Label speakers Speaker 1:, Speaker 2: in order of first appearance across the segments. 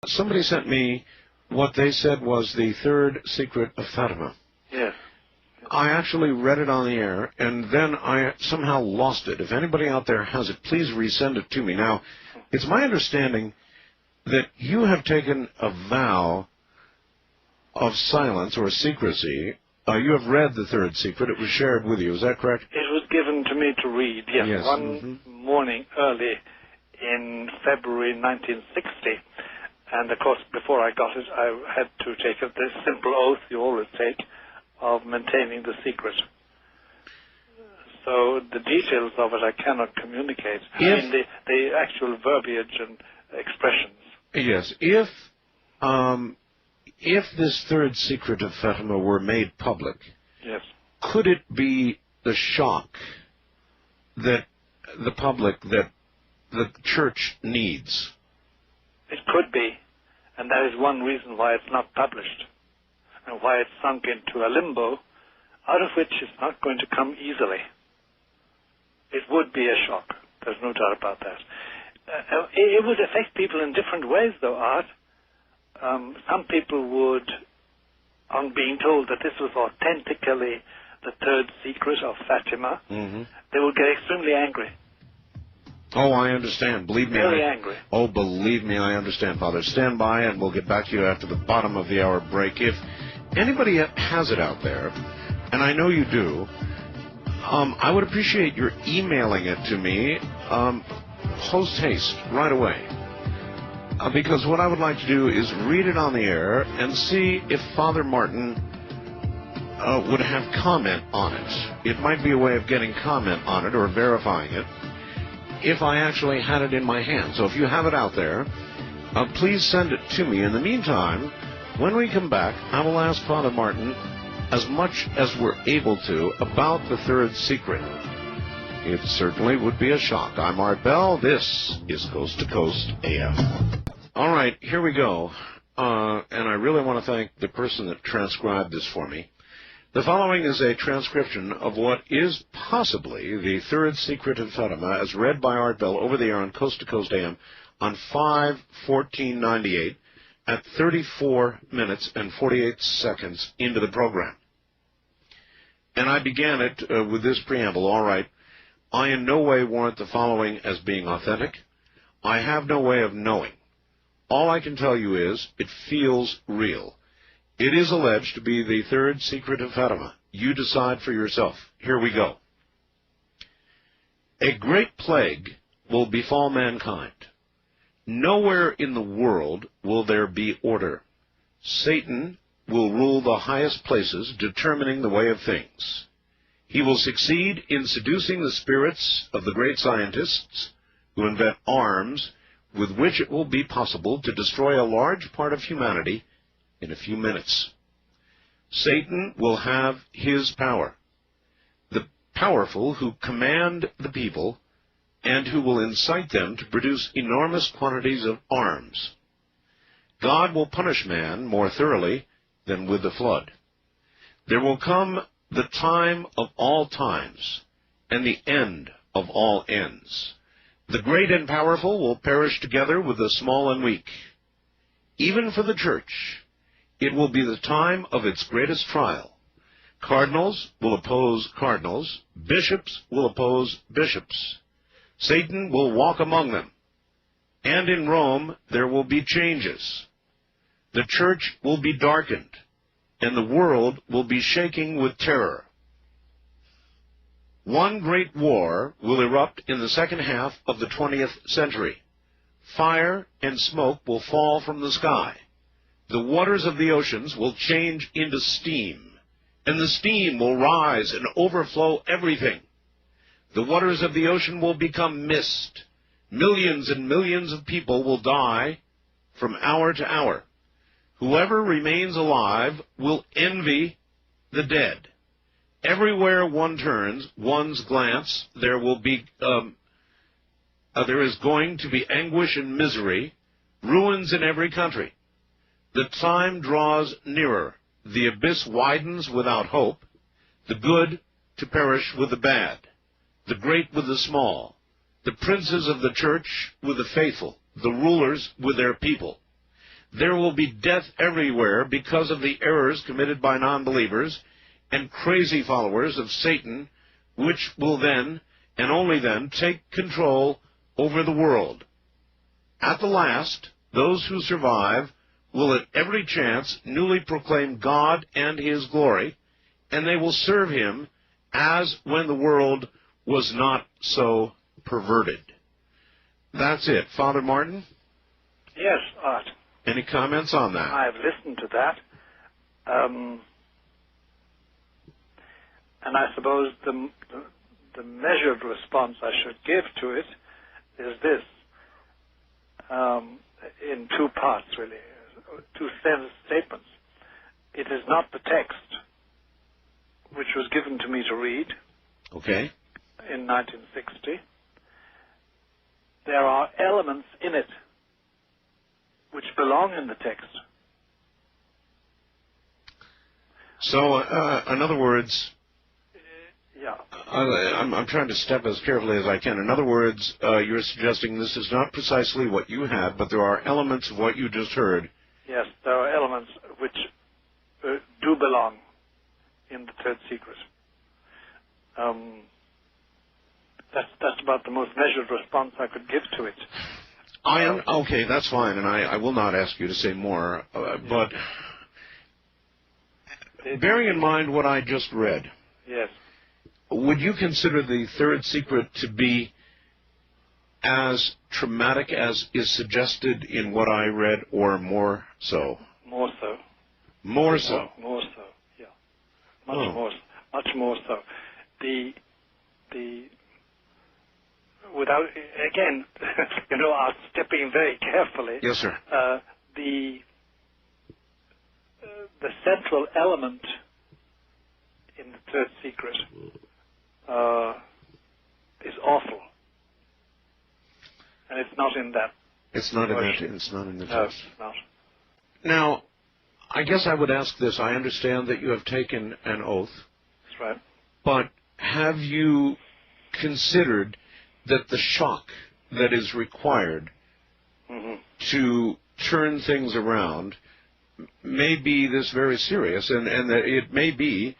Speaker 1: Somebody sent me what they said was the third secret of Fátima.
Speaker 2: Yes.
Speaker 1: I actually read it on the air, and then I somehow lost it. If anybody out there has it, please resend it to me. Now, it's my understanding that you have taken a vow of silence or secrecy. You have read the third secret. It was shared with you. Is that correct?
Speaker 2: It was given to me to read, yes.
Speaker 1: Yes.
Speaker 2: One morning early in February 1960. And, of course, before I got it, I had to take this simple oath you always take of maintaining the secret. So the details of it I cannot communicate. I mean, the actual verbiage and expressions.
Speaker 1: Yes. If this third secret of Fátima were made public,
Speaker 2: yes,
Speaker 1: could it be the shock that the public, that the Church needs?
Speaker 2: It could be. And that is one reason why it's not published, and why it's sunk into a limbo, out of which it's not going to come easily. It would be a shock. There's no doubt about that. It would affect people in different ways, though, Art. Some people would, on being told that this was authentically the third secret of Fátima, they would get extremely angry.
Speaker 1: Oh, I understand. Believe me.
Speaker 2: Very angry.
Speaker 1: Oh, believe me, I understand, Father. Stand by, and we'll get back to you after the bottom of the hour break. If anybody has it out there, and I know you do, I would appreciate your emailing it to me post haste, right away. Because what I would like to do is read it on the air and see if Father Martin would have comment on it. It might be a way of getting comment on it or verifying it if I actually had it in my hand. So if you have it out there, please send it to me. In the meantime, when we come back, I will ask Father Martin as much as we're able to about the third secret. It certainly would be a shock. I'm Art Bell. This is Coast to Coast AM. All right, here we go. And I really want to thank the person that transcribed this for me. The following is a transcription of what is possibly the third secret of Fátima, as read by Art Bell over the air on Coast to Coast AM on 5/14/98 at 34 minutes and 48 seconds into the program. And I began it with this preamble. All right, I in no way warrant the following as being authentic. I have no way of knowing. All I can tell you is it feels real. It is alleged to be the third secret of Fátima. You decide for yourself. Here we go. A great plague will befall mankind. Nowhere in the world will there be order. Satan will rule the highest places, determining the way of things. He will succeed in seducing the spirits of the great scientists who invent arms with which it will be possible to destroy a large part of humanity in a few minutes. Satan will have his power. The powerful who command the people and who will incite them to produce enormous quantities of arms. God will punish man more thoroughly than with the flood. There will come the time of all times and the end of all ends. The great and powerful will perish together with the small and weak. Even for the Church, it will be the time of its greatest trial. Cardinals will oppose cardinals. Bishops will oppose bishops. Satan will walk among them. And in Rome there will be changes. The Church will be darkened, and the world will be shaking with terror. One great war will erupt in the second half of the 20th century. Fire and smoke will fall from the sky. The waters of the oceans will change into steam, and the steam will rise and overflow everything. The waters of the ocean will become mist. Millions and millions of people will die from hour to hour. Whoever remains alive will envy the dead. Everywhere one turns one's glance, there is going to be anguish and misery, ruins in every country. The time draws nearer. The abyss widens without hope, the good to perish with the bad, the great with the small, the princes of the Church with the faithful, the rulers with their people. there will be death everywhere because of the errors committed by non-believers and crazy followers of Satan, which will then, and only then, take control over the world. At the last, those who survive will at every chance newly proclaim God and His glory, and they will serve Him as when the world was not so perverted. That's it. Father Martin?
Speaker 2: Yes, Art.
Speaker 1: Any comments on that?
Speaker 2: I've listened to that. And I suppose the measured response I should give to it is this, in two parts, really, two statements. It is not the text which was given to me to read in 1960. There are elements in it which belong in the text.
Speaker 1: So, in other words,
Speaker 2: yeah.
Speaker 1: I'm trying to step as carefully as I can. In other words, you're suggesting this is not precisely what you had, but there are elements of what you just heard.
Speaker 2: Yes, there are elements which do belong in the Third Secret. That's about the most measured response I could give to it.
Speaker 1: Okay, that's fine, and I will not ask you to say more, but bearing in mind what I just read,
Speaker 2: yes,
Speaker 1: would you consider the Third Secret to be as traumatic as is suggested in what I read, or more so?
Speaker 2: More so.
Speaker 1: More so?
Speaker 2: More so, yeah. Much more so. Without, again, I'm stepping very carefully.
Speaker 1: Yes, sir.
Speaker 2: The central element in the Third Secret is awful, and it's not in that.
Speaker 1: It's not in that. It's not in the text.
Speaker 2: No, it's not.
Speaker 1: Now, I guess I would ask this. I understand that you have taken an oath.
Speaker 2: That's right.
Speaker 1: But have you considered that the shock that is required to turn things around may be this very serious, and that it may be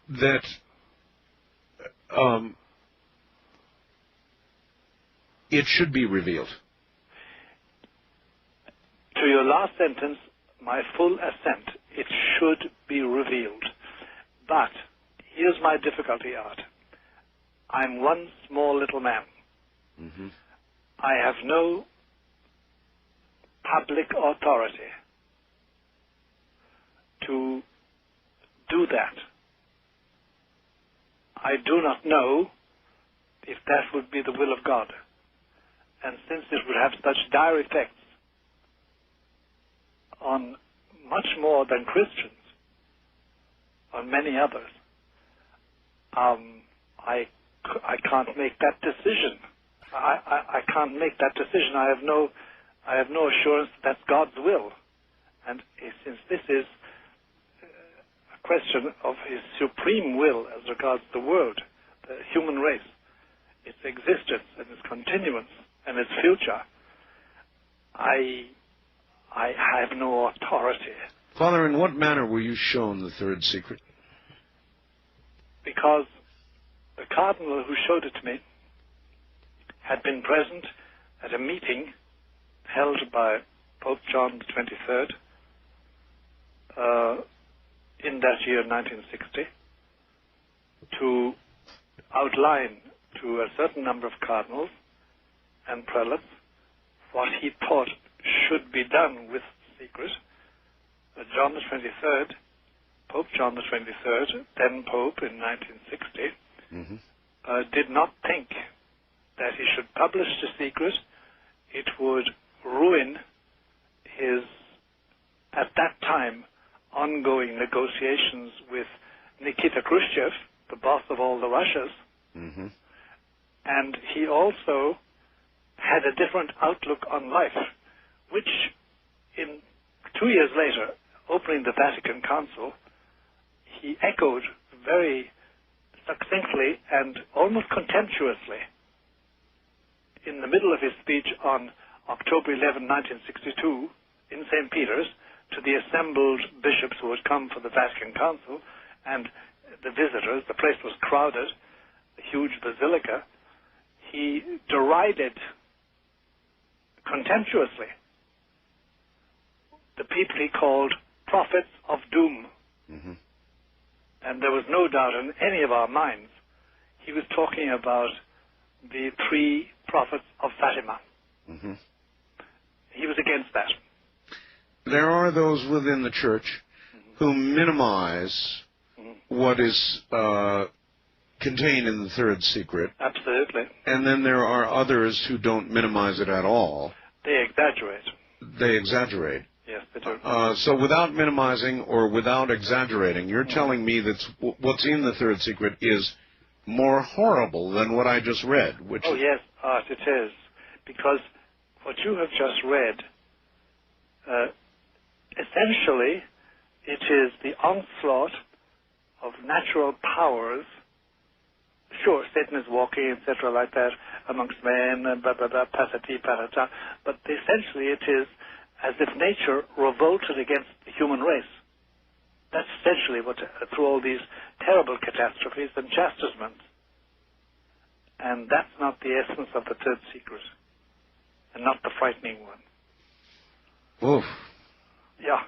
Speaker 1: that it should be revealed?
Speaker 2: To your last sentence, my full assent. It should be revealed. But here's my difficulty, Art. I'm one small little man.
Speaker 1: Mm-hmm.
Speaker 2: I have no public authority to do that. I do not know if that would be the will of God. And since it would have such dire effects on much more than Christians, on many others, I can't make that decision. I can't make that decision. I have no assurance that that's God's will. And since this is a question of His supreme will as regards the world, the human race, its existence and its continuance and its future, I have no authority.
Speaker 1: Father, in what manner were you shown the Third Secret?
Speaker 2: Because the cardinal who showed it to me had been present at a meeting held by Pope John XXIII in that year, 1960, to outline to a certain number of cardinals and prelates what he thought should be done with the secret. John the 23rd, Pope John the 23rd, then Pope in 1960, did not think that he should publish the secret. It would ruin his, at that time, ongoing negotiations with Nikita Khrushchev, the boss of all the Russias. And he also had a different outlook on life, which in 2 years later, opening the Vatican Council, he echoed very succinctly and almost contemptuously in the middle of his speech on October 11, 1962, in St. Peter's to the assembled bishops who had come for the Vatican Council and the visitors. The place was crowded, a huge basilica. He derided contemptuously the people he called prophets of doom.
Speaker 1: Mm-hmm.
Speaker 2: And there was no doubt in any of our minds he was talking about the three prophets of Fátima.
Speaker 1: Mm-hmm.
Speaker 2: He was against that.
Speaker 1: There are those within the church who minimize what is contained in the third secret.
Speaker 2: Absolutely.
Speaker 1: And then there are others who don't minimize it at all.
Speaker 2: They exaggerate.
Speaker 1: They exaggerate.
Speaker 2: Yes, they do.
Speaker 1: So without minimizing or without exaggerating, you're telling me that what's in the third secret is more horrible than what I just read. Which
Speaker 2: yes, Art, it is. Because what you have just read, essentially, it is the onslaught of natural powers. Sure, Satan is walking, etc., like that, amongst men, and blah, blah, blah, patati, patata. But essentially it is as if nature revolted against the human race. That's essentially what, through all these terrible catastrophes and chastisements. And that's not the essence of the third secret, and not the frightening one.
Speaker 1: Oof.
Speaker 2: Yeah.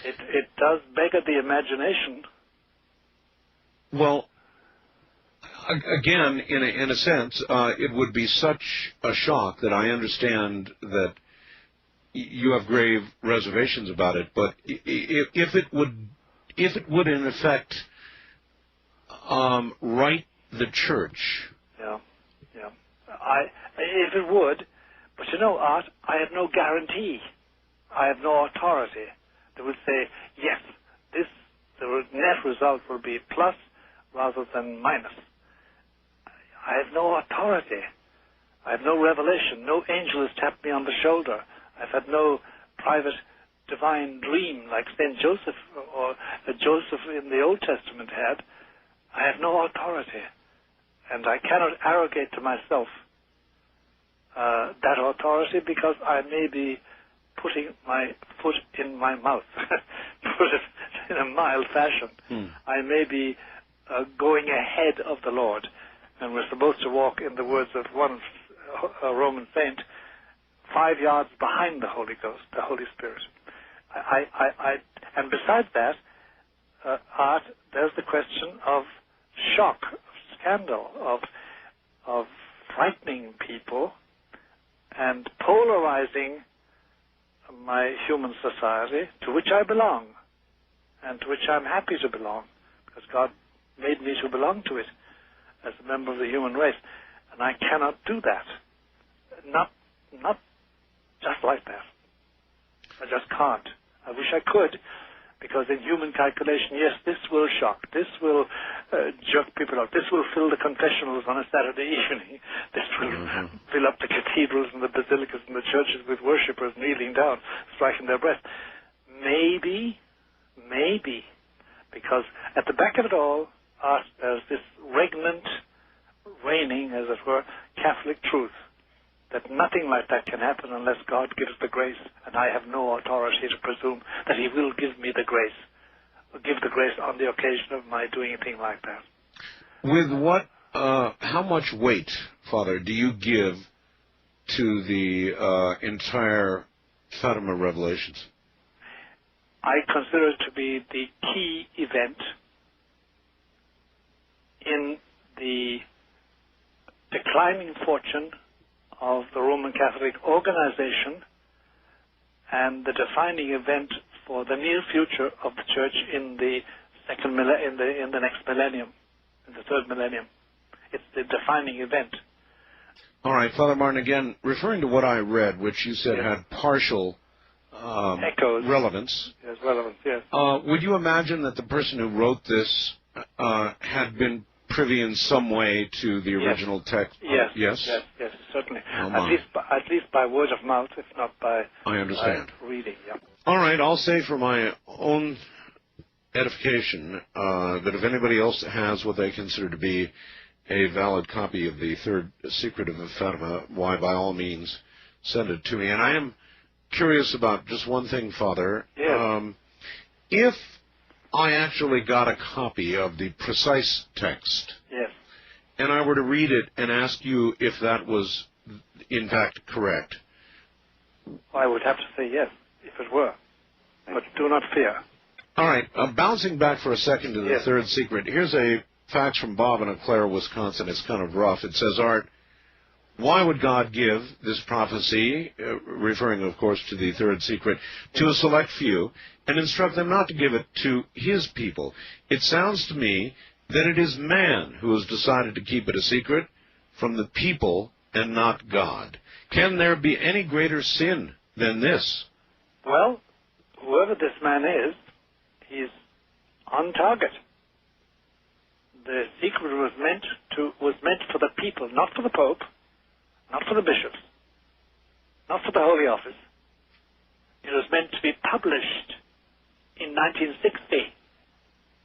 Speaker 2: It does beggar the imagination.
Speaker 1: Well, again, in a sense, it would be such a shock that I understand that you have grave reservations about it. But if it would in effect right the church.
Speaker 2: Yeah. If it would, but you know, Art, I have no guarantee. I have no authority that would say, yes, the net result will be plus rather than minus. I have no authority. I have no revelation. No angel has tapped me on the shoulder. I've had no private divine dream like St. Joseph or Joseph in the Old Testament had. I have no authority. And I cannot arrogate to myself that authority, because I may be putting my foot in my mouth, put it in a mild fashion. I may be going ahead of the Lord, and we're supposed to walk, in the words of one Roman saint, 5 yards behind the Holy Ghost, the Holy Spirit. And besides that, Art, there's the question of shock, of scandal, of frightening people and polarizing my human society, to which I belong, and to which I'm happy to belong, because God made me to belong to it as a member of the human race. And I cannot do that. Not just like that. I just can't. I wish I could, because in human calculation, yes, this will shock, this will jerk people out, this will fill the confessionals on a Saturday evening, this will fill up the cathedrals and the basilicas and the churches with worshippers kneeling down, striking their breast. Maybe, because at the back of it all, there's this reigning, as it were, Catholic truth, that nothing like that can happen unless God gives the grace, and I have no authority to presume that He will give me the grace, or give the grace on the occasion of my doing a thing like that.
Speaker 1: With what, how much weight, Father, do you give to the entire Fátima revelations?
Speaker 2: I consider it to be the key event in the declining fortune of the Roman Catholic organization, and the defining event for the near future of the Church in the in the next millennium, in the third millennium. It's the defining event.
Speaker 1: All right, Father Martin, again, referring to what I read, which you said had partial
Speaker 2: echoes,
Speaker 1: relevance.
Speaker 2: Yes, relevance. Yes.
Speaker 1: Would you imagine that the person who wrote this had been privy in some way to the original text?
Speaker 2: Yes, certainly. At least by word of mouth, if not by reading. Yeah.
Speaker 1: All right, I'll say for my own edification that if anybody else has what they consider to be a valid copy of the Third Secret of Fátima, why, by all means, send it to me. And I am curious about just one thing, Father.
Speaker 2: Yes.
Speaker 1: If I actually got a copy of the precise text,
Speaker 2: Yes.
Speaker 1: and I were to read it and ask you if that was in fact correct,
Speaker 2: I would have to say yes, if it were. But do not fear.
Speaker 1: All right, bouncing back for a second to the
Speaker 2: Yes.
Speaker 1: third secret, here's a fax from Bob in Eau Claire, Wisconsin. It's kind of rough. It says, Art, why would God give this prophecy, referring, of course, to the third secret, to a select few, and instruct them not to give it to his people? It sounds to me that it is man who has decided to keep it a secret from the people and not God. Can there be any greater sin than this?
Speaker 2: Well, whoever this man is, he's on target. The secret was meant for the people, not for the Pope, not for the bishops, not for the Holy Office. It was meant to be published in 1960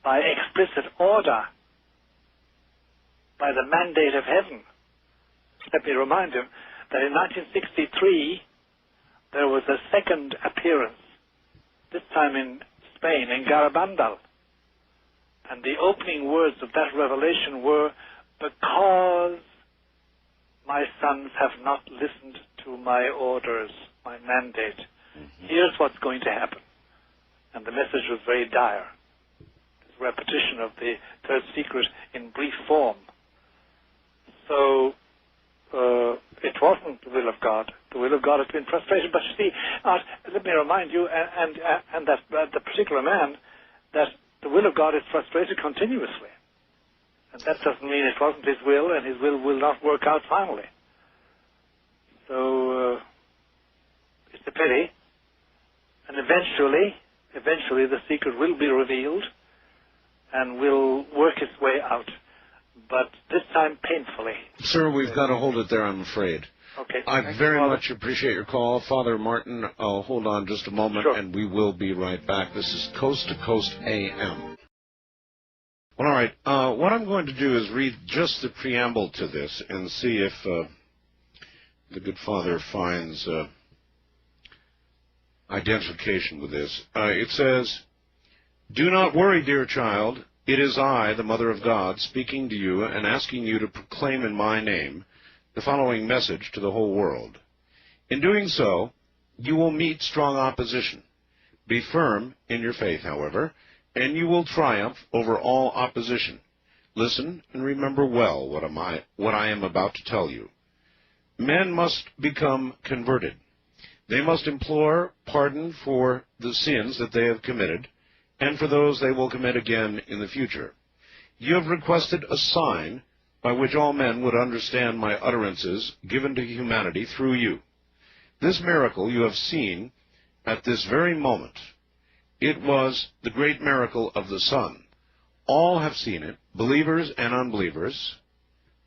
Speaker 2: by explicit order, by the mandate of heaven. Let me remind him that in 1963 there was a second appearance, this time in Spain, in Garabandal. And the opening words of that revelation were, because my sons have not listened to my orders, my mandate, here's what's going to happen. And the message was very dire. This repetition of the third secret in brief form. So, it wasn't the will of God. The will of God has been frustrated. But you see, let me remind you, and that the particular man, that the will of God is frustrated continuously. And that doesn't mean it wasn't his will, and his will not work out finally. So, it's a pity. And eventually the secret will be revealed and will work its way out. But this time painfully.
Speaker 1: Sir, we've got to hold it there, I'm afraid.
Speaker 2: Okay.
Speaker 1: I very much appreciate your call. Father Martin, hold on just a moment,
Speaker 2: Sure.
Speaker 1: and we will be right back. This is Coast to Coast AM. Well, all right. What I'm going to do is read just the preamble to this and see if the good Father finds identification with this. It says, "Do not worry, dear child. It is I, the Mother of God, speaking to you and asking you to proclaim in my name the following message to the whole world. In doing so, you will meet strong opposition. Be firm in your faith, however, and you will triumph over all opposition. Listen and remember well what I am about to tell you. Men must become converted. They must implore pardon for the sins that they have committed, and for those they will commit again in the future. You have requested a sign by which all men would understand my utterances given to humanity through you. This miracle you have seen at this very moment. It was the great miracle of the sun. All have seen it, believers and unbelievers,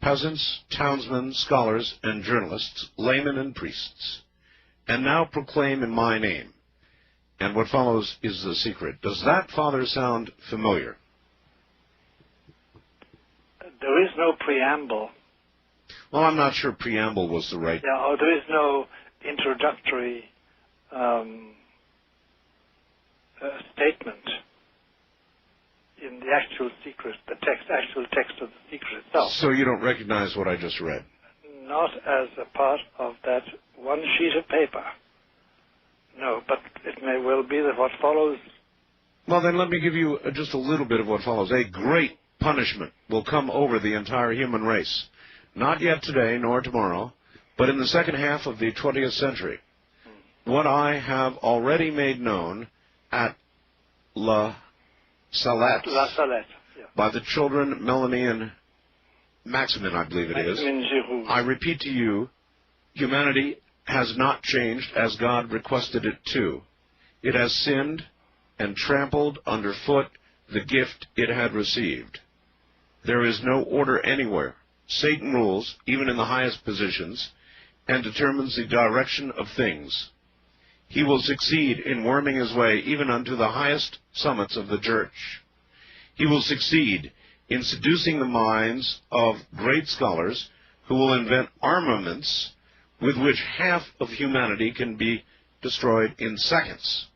Speaker 1: peasants, townsmen, scholars and journalists, laymen and priests. And now proclaim in my name." And what follows is the secret. Does that, Father, sound familiar?
Speaker 2: There is no preamble.
Speaker 1: Well, I'm not sure preamble was the right...
Speaker 2: Yeah, or there is no introductory statement in the actual secret, actual text of the secret itself.
Speaker 1: So you don't recognize what I just read?
Speaker 2: Not as a part of that one sheet of paper. No, but it may well be that what follows...
Speaker 1: Well, then let me give you just a little bit of what follows. A great punishment will come over the entire human race. Not yet today, nor tomorrow, but in the second half of the 20th century. What I have already made known at La Salette,
Speaker 2: yeah.
Speaker 1: By the children Melanie and Maximin, I believe it is. I repeat to you, humanity has not changed as God requested it to. It has sinned and trampled underfoot the gift it had received. There is no order anywhere. Satan rules, even in the highest positions, and determines the direction of things. He will succeed in worming his way even unto the highest summits of the church. He will succeed in seducing the minds of great scholars who will invent armaments with which half of humanity can be destroyed in seconds.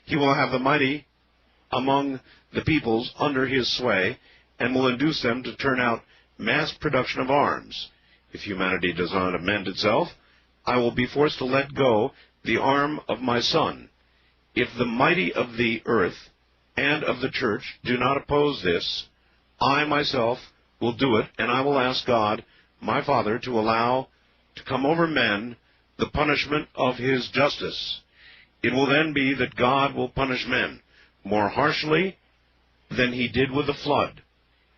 Speaker 1: He will have the mighty among the peoples under his sway, and will induce them to turn out mass production of arms. If humanity does not amend itself, I will be forced to let go the arm of my son. If the mighty of the earth and of the church do not oppose this, I myself will do it, and I will ask God, my Father, to allow to come over men the punishment of his justice. It will then be that God will punish men more harshly than he did with the flood,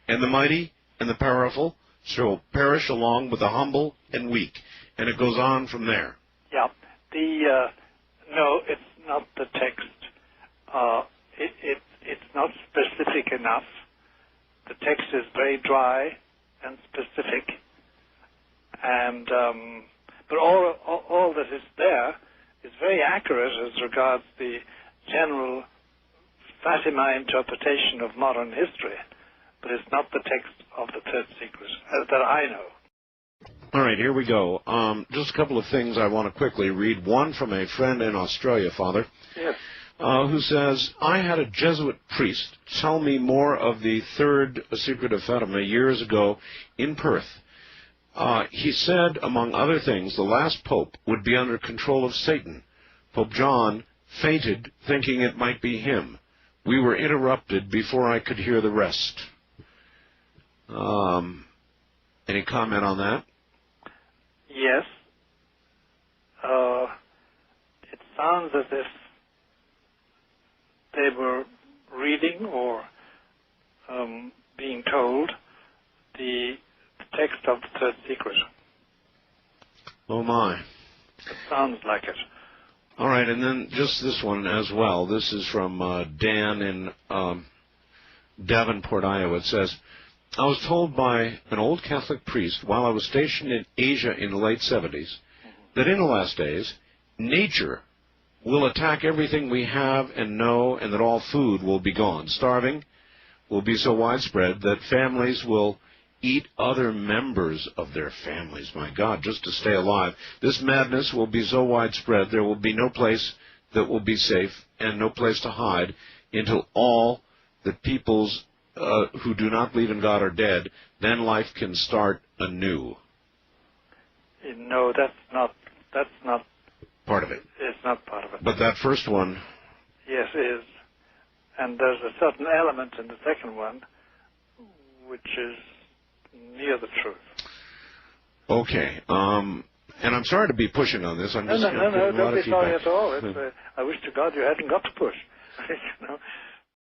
Speaker 1: and the mighty and the powerful shall perish along with the humble and weak. And it goes on from there.
Speaker 2: Yeah. No, it's not the text. It's not specific enough. The text is very dry and specific, and but all that is there is very accurate as regards the general Fátima interpretation of modern history, but it's not the text of the Third Secret that I know.
Speaker 1: All right, here we go. Just a couple of things I want to quickly read. One from a friend in Australia, Father,
Speaker 2: yes,
Speaker 1: who says, I had a Jesuit priest tell me more of the Third Secret of Fátima years ago in Perth. He said, among other things, the last pope would be under control of Satan. Pope John fainted, thinking it might be him. We were interrupted before I could hear the rest. Any comment on that?
Speaker 2: Yes. It sounds as if they were reading or being told the text of the Third Secret.
Speaker 1: Oh, my.
Speaker 2: It sounds like it.
Speaker 1: All right, and then just this one as well. This is from Dan in Davenport, Iowa. It says, I was told by an old Catholic priest while I was stationed in Asia in the late 70s that in the last days, nature will attack everything we have and know, and that all food will be gone. Starving will be so widespread that families will eat other members of their families, my God, just to stay alive. This madness will be so widespread there will be no place that will be safe and no place to hide until all the peoples who do not believe in God are dead. Then life can start anew.
Speaker 2: No, that's not
Speaker 1: part of it.
Speaker 2: It's not part of it.
Speaker 1: But that first one...
Speaker 2: Yes, it is. And there's a certain element in the second one which is near the truth.
Speaker 1: Okay. And I'm sorry to be pushing on this. I'm just
Speaker 2: no, don't be sorry at all. I wish to God you hadn't got to push.